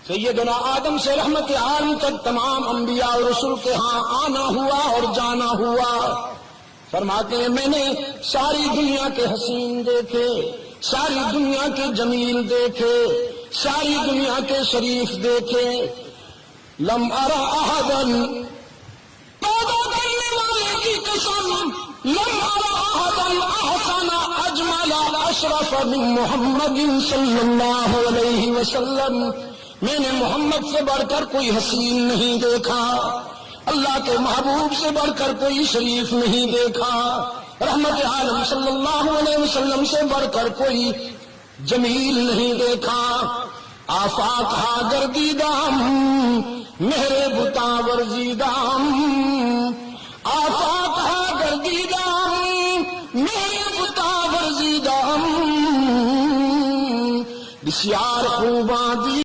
सैयदना आदम से रहमत आलम तक तमाम अंबिया और रसूल के यहाँ आना हुआ और जाना हुआ। फरमाते हैं मैंने सारी दुनिया के हसीन देखे, सारी दुनिया के जमील देखे, सारी दुनिया के शरीफ देखे। लम अरा अहदन, पैदा करने वाले की कसम, लम अरा अहदन अहसना अजमला अशरफ मिन मुहम्मदिन सल्लल्लाहु अलैहि वसल्लम। मैंने मोहम्मद से बढ़कर कोई हसीन नहीं देखा, अल्लाह के महबूब से बढ़कर कोई शरीफ नहीं देखा, रहमत आलम सल्लल्लाहु अलैहि वसल्लम से बढ़कर कोई जमील नहीं देखा। आफाक हा गर्दीदाम मेरे बुता वर्जीदाम, आफाक हा गर्दीदाम मेरे बुता वर्जीदाम। बिस्यार खूबादी